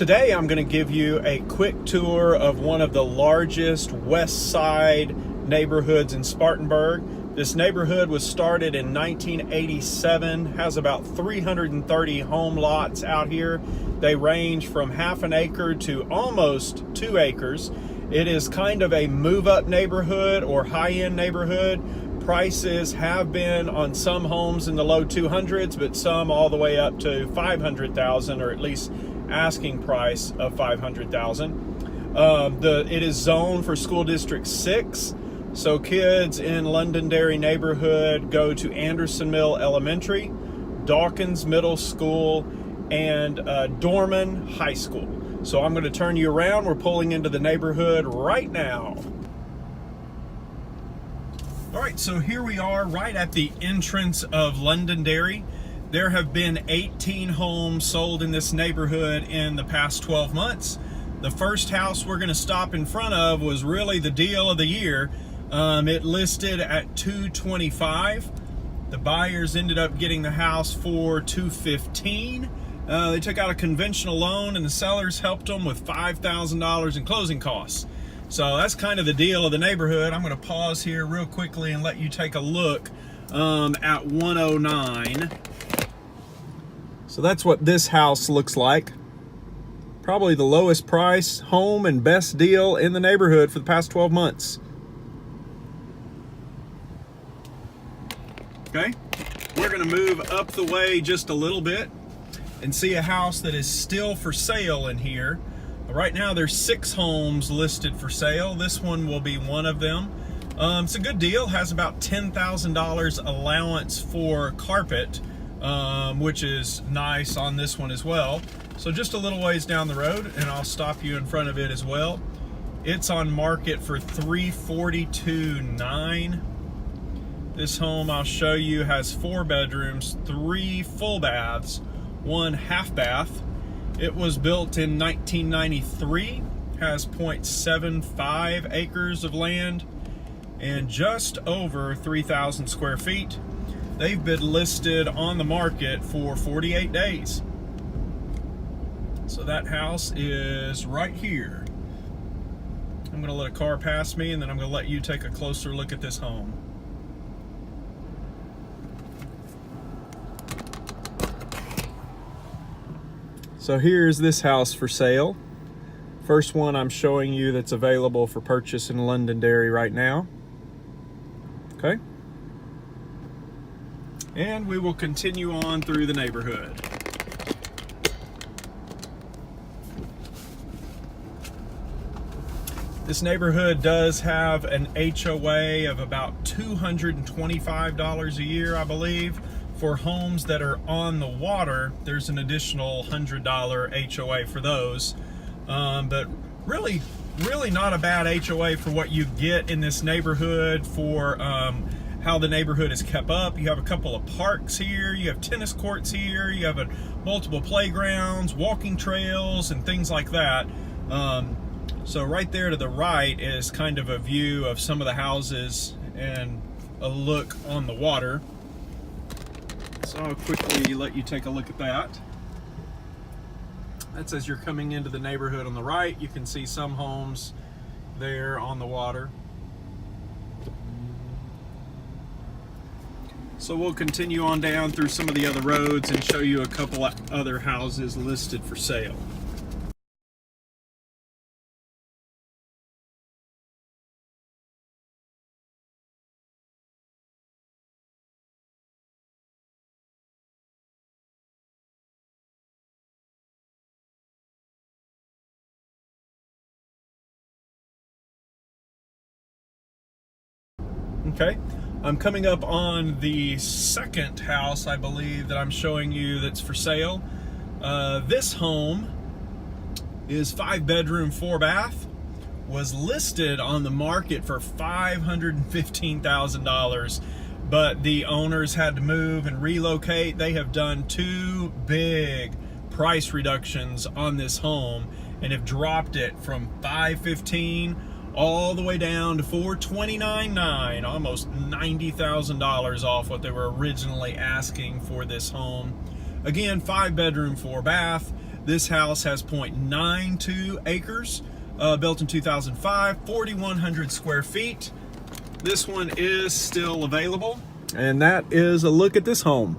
Today I'm going to give you a quick tour of one of the largest west side neighborhoods in Spartanburg. This neighborhood was started in 1987, has about 330 home lots out here. They range from half an acre to almost 2 acres. It is kind of a move-up neighborhood or high-end neighborhood. Prices have been on some homes in the low 200s, but some all the way up to 500,000, or at least asking price of 500,000. It is zoned for school district 6, so kids in Londonderry neighborhood go to Anderson Mill Elementary, Dawkins Middle School, and Dorman High School. So I'm going to turn you around. We're pulling into the neighborhood right now. All right, so here we are right at the entrance of Londonderry. There have been 18 homes sold in this neighborhood in the past 12 months. The first house we're going to stop in front of was really the deal of the year. It listed at $225. The buyers ended up getting the house for $215. They took out a conventional loan and the sellers helped them with $5,000 in closing costs. So that's kind of the deal of the neighborhood. I'm going to pause here real quickly and let you take a look at 109. So that's what this house looks like. Probably the lowest price home and best deal in the neighborhood for the past 12 months. Okay, we're going to move up the way just a little bit and see a house that is still for sale in here. Right now there's 6 homes listed for sale. This one will be one of them. It's a good deal, has about $10,000 allowance for carpet, which is nice on this one as well. So just a little ways down the road, and I'll stop you in front of it as well. It's on market for $342,900. This home I'll show you has 4 bedrooms, 3 full baths, 1 half bath. It was built in 1993, has 0.75 acres of land, and just over 3,000 square feet. They've been listed on the market for 48 days. So that house is right here. I'm going to let a car pass me, and then I'm going to let you take a closer look at this home. So here's this house for sale. First one I'm showing you that's available for purchase in Londonderry right now. Okay. And we will continue on through the neighborhood. This neighborhood does have an HOA of about $225 a year, I believe. For homes that are on the water, there's an additional $100 HOA for those. But really not a bad HOA for what you get in this neighborhood, for how the neighborhood is kept up. You have a couple of parks here, you have tennis courts here, you have multiple playgrounds, walking trails, and things like that. So right there to the right is kind of a view of some of the houses and a look on the water. So I'll quickly let you take a look at that. That's as you're coming into the neighborhood on the right. You can see some homes there on the water. So we'll continue on down through some of the other roads and show you a couple other houses listed for sale. Okay, I'm coming up on the second house, I believe, that I'm showing you that's for sale. This home is 5 bedroom, 4 bath, was listed on the market for $515,000, but the owners had to move and relocate. They have done 2 big price reductions on this home and have dropped it from $515,000 all the way down to $429,900, almost $90,000 off what they were originally asking for this home. Again, 5 bedroom, 4 bath. This house has 0.92 acres, built in 2005, 4,100 square feet. This one is still available. And that is a look at this home.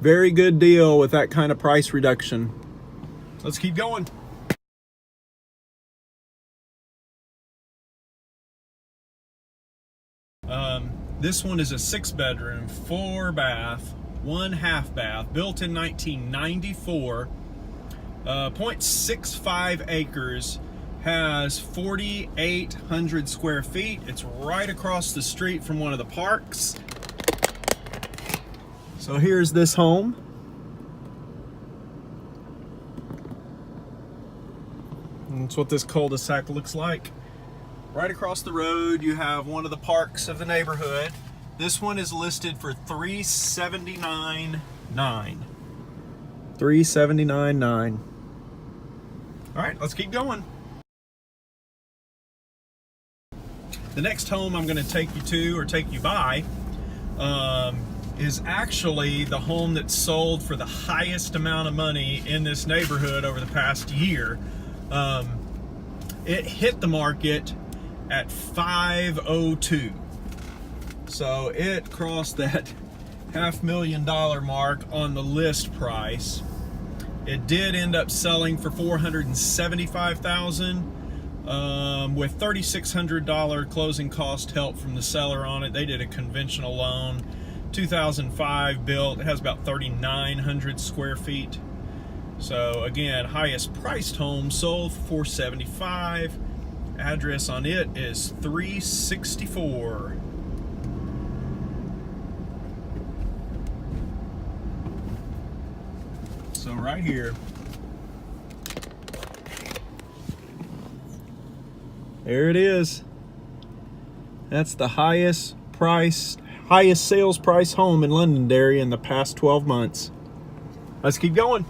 Very good deal with that kind of price reduction. Let's keep going. This one is a 6-bedroom, 4-bath, 1/2 bath, built in 1994, 0.65 acres, has 4,800 square feet. It's right across the street from one of the parks. So here's this home. And that's what this cul-de-sac looks like. Right across the road, you have one of the parks of the neighborhood. This one is listed for $379,900. $379,900. All right, let's keep going. The next home I'm going to take you to, or take you by, is actually the home that sold for the highest amount of money in this neighborhood over the past year. It hit the market at $502. So it crossed that $500,000 mark on the list price. It did end up selling for $475,000 with $3,600 closing cost help from the seller on it. They did a conventional loan, 2005 built. It has about 3,900 square feet. So again, highest priced home sold for $475,000. Address on it is 364. So right here, there it is. That's the highest sales price home in Londonderry in the past 12 months. Let's keep going.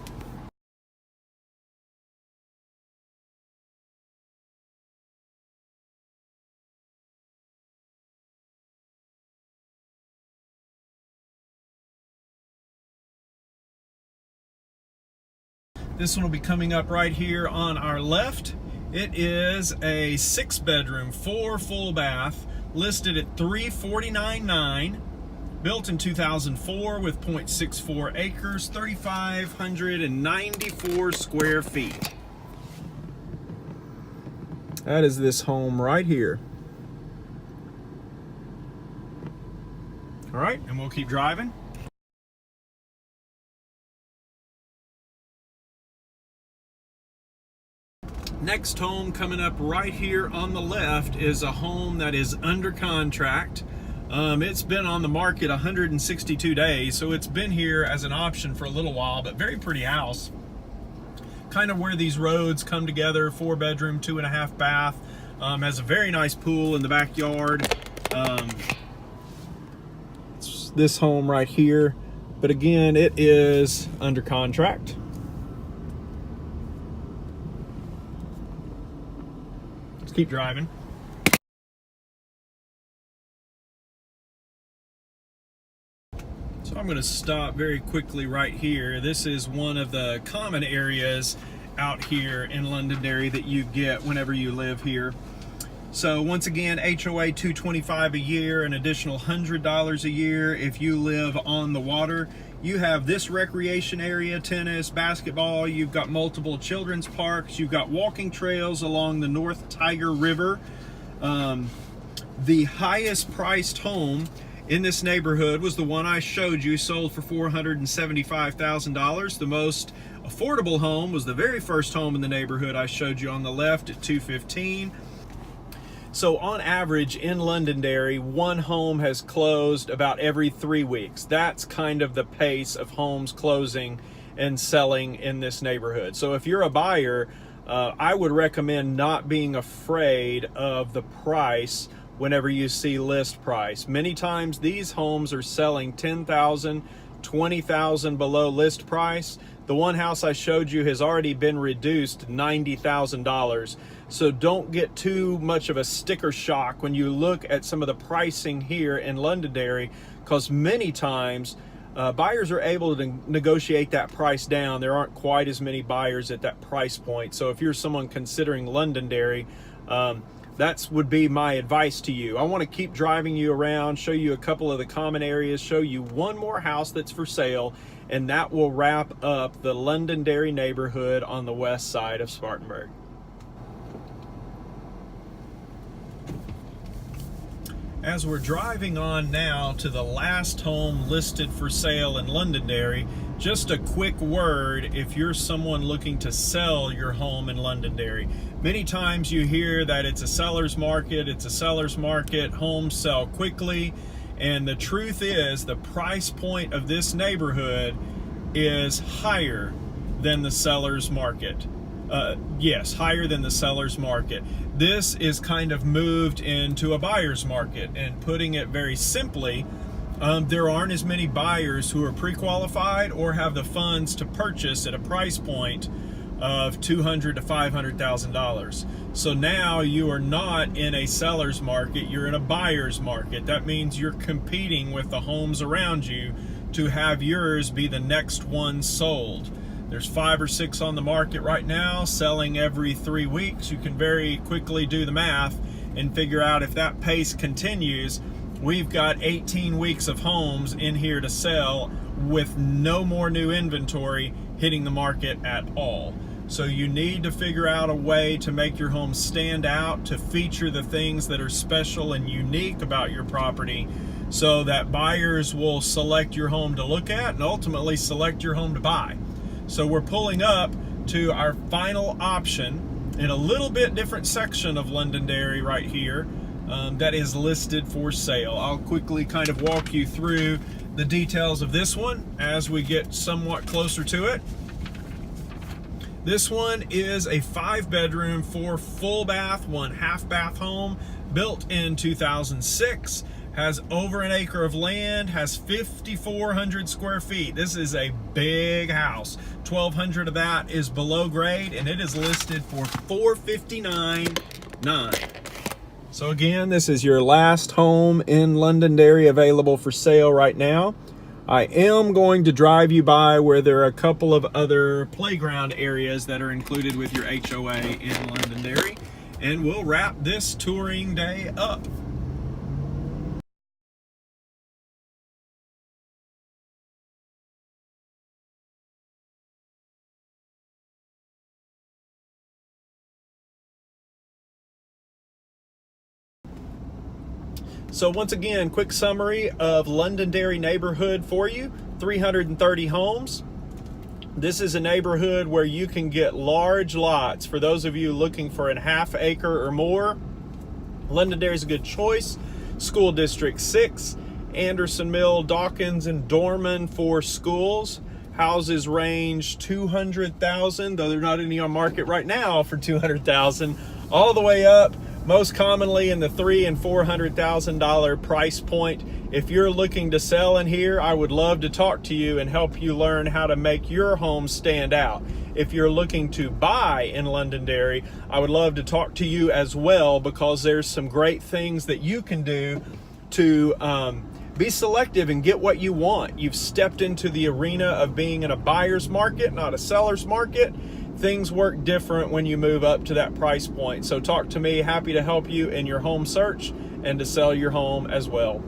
This one will be coming up right here on our left. It is a 6-bedroom, 4 full bath, listed at $349,900, built in 2004 with 0.64 acres, 3,594 square feet. That is this home right here. All right, and we'll keep driving. Next home coming up right here on the left is a home that is under contract. It's been on the market 162 days, so it's been here as an option for a little while, but very pretty house. Kind of where these roads come together, 4-bedroom, 2.5 bath. Has a very nice pool in the backyard. It's this home right here, but again, it is under contract. Keep driving. So I'm going to stop very quickly right here. This is one of the common areas out here in Londonderry that you get whenever you live here. So once again, HOA $225 a year, an additional $100 a year if you live on the water. You have this recreation area, tennis, basketball. You've got multiple children's parks. You've got walking trails along the North Tiger River. The highest priced home in this neighborhood was the one I showed you, sold for $475,000. The most affordable home was the very first home in the neighborhood I showed you on the left at $215,000. So on average in Londonderry, one home has closed about every 3 weeks. That's kind of the pace of homes closing and selling in this neighborhood. So if you're a buyer, I would recommend not being afraid of the price whenever you see list price. Many times these homes are selling $10,000, $20,000 below list price. The one house I showed you has already been reduced $90,000. So don't get too much of a sticker shock when you look at some of the pricing here in Londonderry, because many times buyers are able to negotiate that price down. There aren't quite as many buyers at that price point. So if you're someone considering Londonderry, that would be my advice to you. I want to keep driving you around, show you a couple of the common areas, show you one more house that's for sale, and that will wrap up the Londonderry neighborhood on the west side of Spartanburg. As we're driving on now to the last home listed for sale in Londonderry, just a quick word if you're someone looking to sell your home in Londonderry. Many times you hear that it's a seller's market, homes sell quickly, and the truth is the price point of this neighborhood is higher than the seller's market. Yes, higher than the seller's market. This is kind of moved into a buyer's market, and putting it very simply, there aren't as many buyers who are pre-qualified or have the funds to purchase at a price point of $200,000 to $500,000. So now you are not in a seller's market, you're in a buyer's market. That means you're competing with the homes around you to have yours be the next one sold. There's 5 or 6 on the market right now, selling every 3 weeks. You can very quickly do the math and figure out if that pace continues. We've got 18 weeks of homes in here to sell with no more new inventory hitting the market at all. So you need to figure out a way to make your home stand out, to feature the things that are special and unique about your property, so that buyers will select your home to look at and ultimately select your home to buy. So we're pulling up to our final option in a little bit different section of Londonderry right here that is listed for sale. I'll quickly kind of walk you through the details of this one as we get somewhat closer to it. This one is a 5-bedroom, 4 full bath, 1 half bath home built in 2006. Has over an acre of land, has 5,400 square feet. This is a big house. 1,200 of that is below grade, and it is listed for $459,900. So again, this is your last home in Londonderry available for sale right now. I am going to drive you by where there are a couple of other playground areas that are included with your HOA in Londonderry, and we'll wrap this touring day up. So once again, quick summary of Londonderry neighborhood for you. 330 homes. This is a neighborhood where you can get large lots. For those of you looking for a half acre or more, Londonderry is a good choice. School District 6, Anderson Mill, Dawkins, and Dorman for schools. Houses range $200,000, though they're not any on market right now for $200,000, all the way up, most commonly in the $300,000 and $400,000 price point. If you're looking to sell in here, I would love to talk to you and help you learn how to make your home stand out. If you're looking to buy in Londonderry, I would love to talk to you as well, because there's some great things that you can do to be selective and get what you want. You've stepped into the arena of being in a buyer's market, not a seller's market. Things work different when you move up to that price point. So talk to me. Happy to help you in your home search and to sell your home as well.